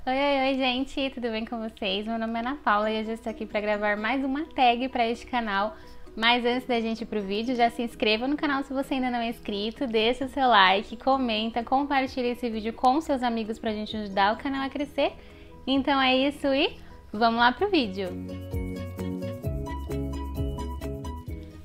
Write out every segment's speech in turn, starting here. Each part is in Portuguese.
Oi, gente, tudo bem com vocês? Meu nome é Ana Paula e eu já estou aqui para gravar mais uma tag para este canal. Mas antes da gente ir pro vídeo, já se inscreva no canal se você ainda não é inscrito, deixa o seu like, comenta, compartilha esse vídeo com seus amigos pra gente ajudar o canal a crescer. Então é isso e vamos lá pro vídeo!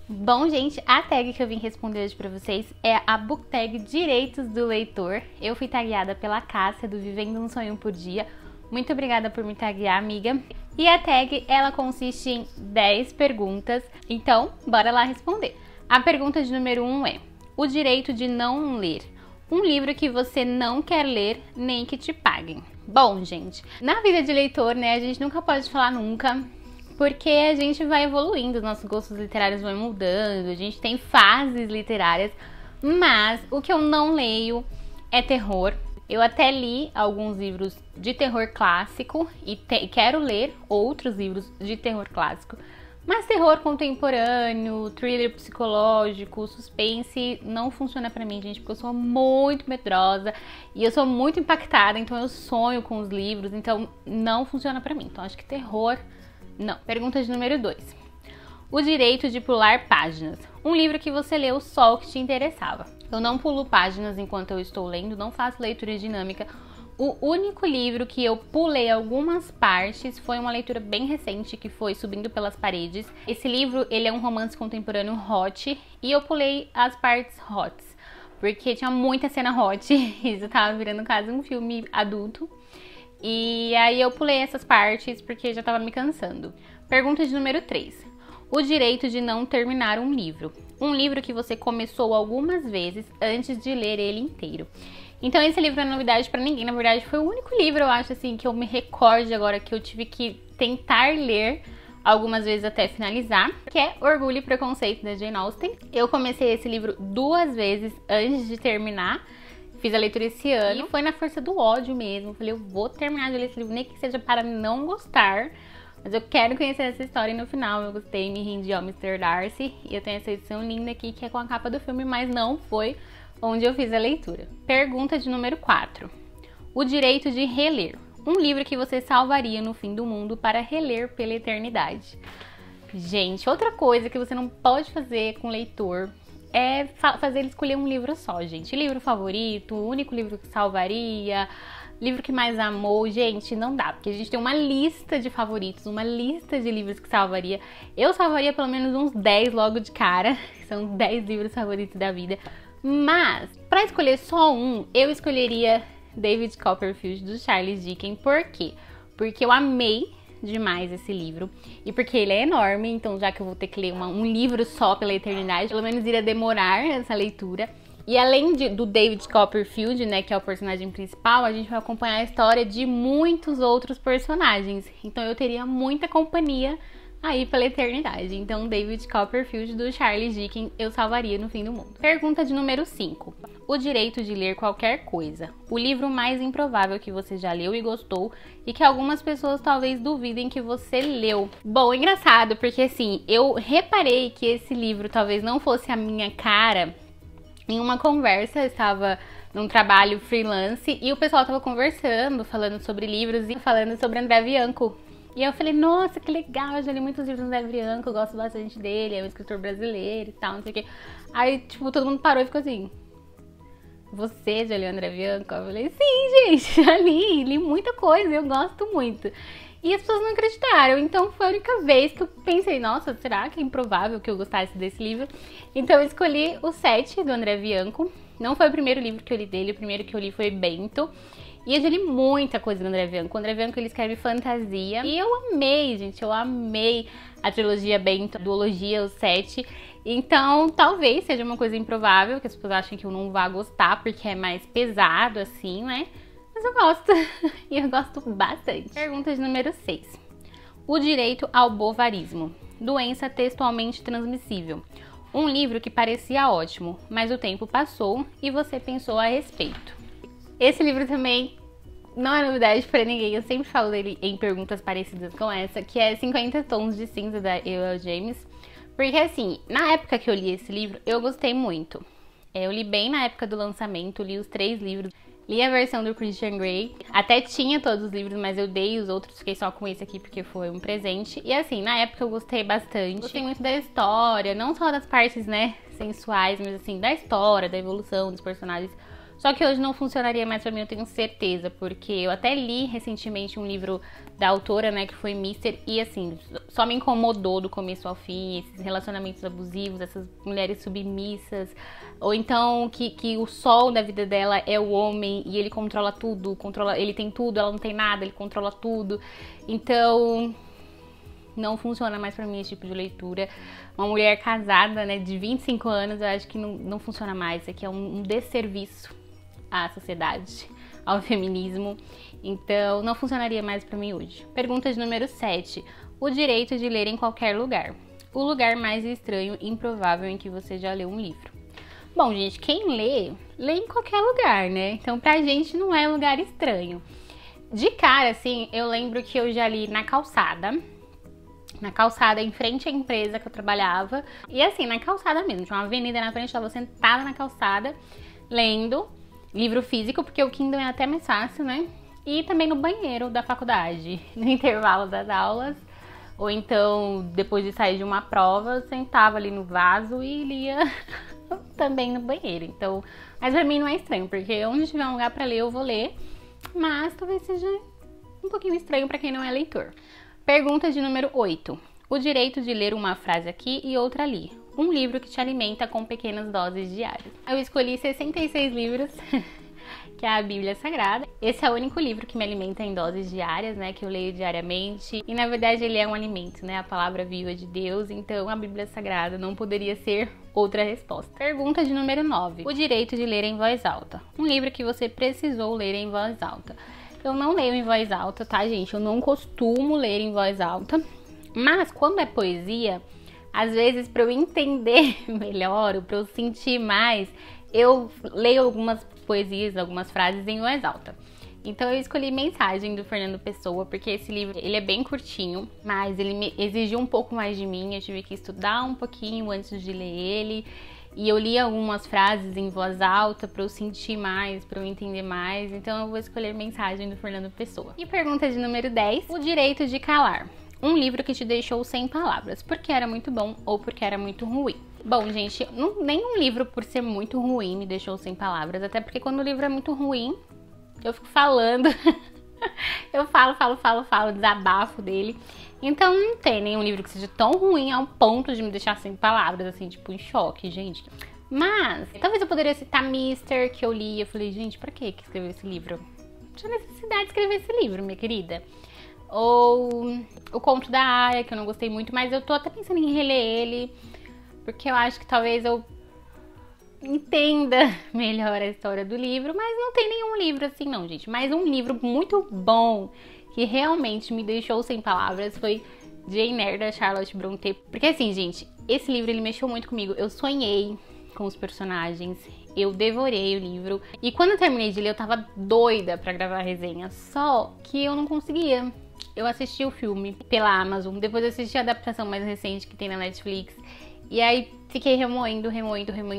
Bom, gente, a tag que eu vim responder hoje pra vocês é a book tag Direitos do Leitor. Eu fui tagueada pela Cássia do Vivendo um Sonho por Dia. Muito obrigada por me taguear, amiga. E a tag, ela consiste em 10 perguntas, então bora lá responder. A pergunta de número 1 é: o direito de não ler um livro que você não quer ler nem que te paguem. Bom, gente, na vida de leitor, né, a gente nunca pode falar nunca, porque a gente vai evoluindo, os nossos gostos literários vão mudando, a gente tem fases literárias, mas o que eu não leio é terror. Eu até li alguns livros de terror clássico e quero ler outros livros de terror clássico, mas terror contemporâneo, thriller psicológico, suspense não funciona pra mim, gente, porque eu sou muito medrosa e eu sou muito impactada, então eu sonho com os livros, então não funciona pra mim. Então acho que terror não. Pergunta de número 2. O direito de pular páginas. Um livro que você leu só o que te interessava. Eu não pulo páginas enquanto eu estou lendo, não faço leitura dinâmica. O único livro que eu pulei algumas partes foi uma leitura bem recente, que foi Subindo pelas Paredes. Esse livro, ele é um romance contemporâneo hot, e eu pulei as partes hots, porque tinha muita cena hot, isso tava virando quase um filme adulto. E aí eu pulei essas partes porque já tava me cansando. Pergunta de número 3. O direito de não terminar um livro. Um livro que você começou algumas vezes antes de ler ele inteiro. Então esse livro não é novidade pra ninguém, na verdade foi o único livro, eu acho assim, que eu me recorde agora que eu tive que tentar ler algumas vezes até finalizar, que é Orgulho e Preconceito, da Jane Austen. Eu comecei esse livro 2 vezes antes de terminar. Fiz a leitura esse ano e foi na força do ódio mesmo. Falei, eu vou terminar de ler esse livro, nem que seja para não gostar, mas eu quero conhecer essa história. E no final eu gostei, me rendi ao Mr. Darcy. E eu tenho essa edição linda aqui, que é com a capa do filme, mas não foi onde eu fiz a leitura. Pergunta de número 4. O direito de reler. Um livro que você salvaria no fim do mundo para reler pela eternidade. Gente, outra coisa que você não pode fazer com o leitor é fazer ele escolher um livro só, gente. Livro favorito, o único livro que salvaria, livro que mais amou. Gente, não dá, porque a gente tem uma lista de favoritos, uma lista de livros que salvaria. Eu salvaria pelo menos uns 10 logo de cara, são 10 livros favoritos da vida. Mas, pra escolher só um, eu escolheria David Copperfield, do Charles Dickens. Por quê? Porque eu amei demais esse livro e porque ele é enorme, então já que eu vou ter que ler um livro só pela eternidade, pelo menos iria demorar essa leitura. E além do David Copperfield, né, que é o personagem principal, a gente vai acompanhar a história de muitos outros personagens, então eu teria muita companhia aí pela eternidade. Então David Copperfield, do Charles Dickens, eu salvaria no fim do mundo. Pergunta de número 5. O direito de ler qualquer coisa. O livro mais improvável que você já leu e gostou e que algumas pessoas talvez duvidem que você leu. Bom, engraçado, porque assim, eu reparei que esse livro talvez não fosse a minha cara em uma conversa. Eu estava num trabalho freelance e o pessoal estava conversando, falando sobre livros e falando sobre André Bianco. E eu falei, nossa, que legal, eu já li muitos livros do André Bianco, eu gosto bastante dele, é um escritor brasileiro e tal, não sei o quê. Aí, tipo, todo mundo parou e ficou assim: você já leu André Bianco? Eu falei, sim, gente, já li muita coisa, eu gosto muito. E as pessoas não acreditaram, então foi a única vez que eu pensei, nossa, será que é improvável que eu gostasse desse livro? Então eu escolhi o 7, do André Bianco. Não foi o primeiro livro que eu li dele, o primeiro que eu li foi Bento. E eu já li muita coisa do André Bianco. O André Bianco, ele escreve fantasia. E eu amei, gente, eu amei a trilogia Bento, a duologia, o 7. Então, talvez seja uma coisa improvável, que as pessoas acham que eu não vá gostar, porque é mais pesado, assim, né? Mas eu gosto. E eu gosto bastante. Pergunta de número 6. O direito ao bovarismo. Doença textualmente transmissível. Um livro que parecia ótimo, mas o tempo passou e você pensou a respeito. Esse livro também não é novidade pra ninguém, eu sempre falo dele em perguntas parecidas com essa, que é 50 Tons de Cinza, da E.L. James. Porque assim, na época que eu li esse livro, eu gostei muito. Eu li bem na época do lançamento, li os 3 livros. Li a versão do Christian Grey. Até tinha todos os livros, mas eu dei os outros. Fiquei só com esse aqui porque foi um presente. E assim, na época eu gostei bastante. Gostei muito da história, não só das partes, né, sensuais, mas assim, da história, da evolução dos personagens. Só que hoje não funcionaria mais pra mim, eu tenho certeza, porque eu até li recentemente um livro da autora, né, que foi Mister, e assim, só me incomodou do começo ao fim, esses relacionamentos abusivos, essas mulheres submissas, ou então que o sol da vida dela é o homem e ele controla tudo, ele tem tudo, ela não tem nada, ele controla tudo. Então, não funciona mais pra mim esse tipo de leitura. Uma mulher casada, né, de 25 anos, eu acho que não funciona mais. Isso aqui é um desserviço à sociedade, ao feminismo. Então, não funcionaria mais pra mim hoje. Pergunta de número 7. O direito de ler em qualquer lugar. O lugar mais estranho e improvável em que você já leu um livro. Bom, gente, quem lê em qualquer lugar, né? Então, pra gente não é lugar estranho. De cara, assim, eu lembro que eu já li na calçada em frente à empresa que eu trabalhava. E assim, na calçada mesmo, tinha uma avenida na frente, eu estava sentada na calçada, lendo livro físico, porque o Kindle é até mais fácil, né? E também no banheiro da faculdade, no intervalo das aulas. Ou então, depois de sair de uma prova, eu sentava ali no vaso e lia também no banheiro. Então, mas pra mim não é estranho, porque onde tiver um lugar pra ler, eu vou ler. Mas talvez seja um pouquinho estranho pra quem não é leitor. Pergunta de número 8. O direito de ler uma frase aqui e outra ali. Um livro que te alimenta com pequenas doses diárias. Eu escolhi 66 livros, que é a Bíblia Sagrada. Esse é o único livro que me alimenta em doses diárias, né? Que eu leio diariamente. E na verdade ele é um alimento, né? A palavra viva de Deus. Então a Bíblia Sagrada não poderia ser outra resposta. Pergunta de número 9. O direito de ler em voz alta. Um livro que você precisou ler em voz alta. Eu não leio em voz alta, tá, gente? Eu não costumo ler em voz alta. Mas quando é poesia, às vezes para eu entender melhor, ou para eu sentir mais, eu leio algumas poesias, algumas frases em voz alta. Então eu escolhi Mensagem, do Fernando Pessoa, porque esse livro ele é bem curtinho, mas ele me exigiu um pouco mais de mim. Eu tive que estudar um pouquinho antes de ler ele. E eu li algumas frases em voz alta para eu sentir mais, para eu entender mais. Então eu vou escolher Mensagem, do Fernando Pessoa. E pergunta de número 10. O direito de calar. Um livro que te deixou sem palavras, porque era muito bom ou porque era muito ruim. Bom, gente, nenhum livro por ser muito ruim me deixou sem palavras. Até porque quando o livro é muito ruim, eu fico falando. Eu falo, desabafo dele. Então não tem nenhum livro que seja tão ruim ao ponto de me deixar sem palavras, assim, tipo, em choque, gente. Mas, talvez eu poderia citar Mister, que eu li. Eu falei, gente, pra que escreveu esse livro? Não tinha necessidade de escrever esse livro, minha querida. Ou O Conto da Aia, que eu não gostei muito, mas eu tô até pensando em reler ele, porque eu acho que talvez eu entenda melhor a história do livro, mas não tem nenhum livro assim não, gente. Mas um livro muito bom, que realmente me deixou sem palavras, foi Jane Eyre, da Charlotte Brontë. Porque assim, gente, esse livro ele mexeu muito comigo. Eu sonhei com os personagens, eu devorei o livro. E quando eu terminei de ler, eu tava doida pra gravar a resenha, só que eu não conseguia. Eu assisti o filme pela Amazon, depois eu assisti a adaptação mais recente que tem na Netflix. E aí fiquei remoendo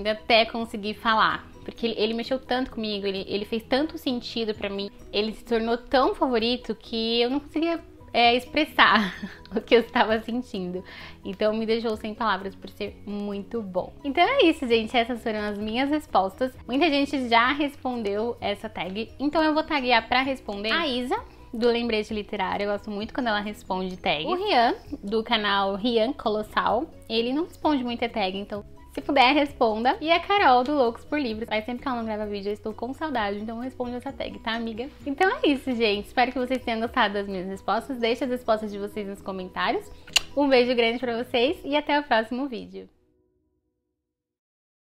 até conseguir falar. Porque ele mexeu tanto comigo, ele fez tanto sentido pra mim. Ele se tornou tão favorito que eu não conseguia expressar o que eu estava sentindo. Então me deixou sem palavras por ser muito bom. Então é isso, gente. Essas foram as minhas respostas. Muita gente já respondeu essa tag. Então eu vou taguear pra responder a Isa, do Lembrete Literário. Eu gosto muito quando ela responde tag. O Rian, do canal Rian Colossal, ele não responde muita tag, então se puder, responda. E a Carol, do Loucos por Livros. Mas sempre que ela não grava vídeo, eu estou com saudade, então responde essa tag, tá, amiga? Então é isso, gente. Espero que vocês tenham gostado das minhas respostas. Deixe as respostas de vocês nos comentários. Um beijo grande pra vocês e até o próximo vídeo.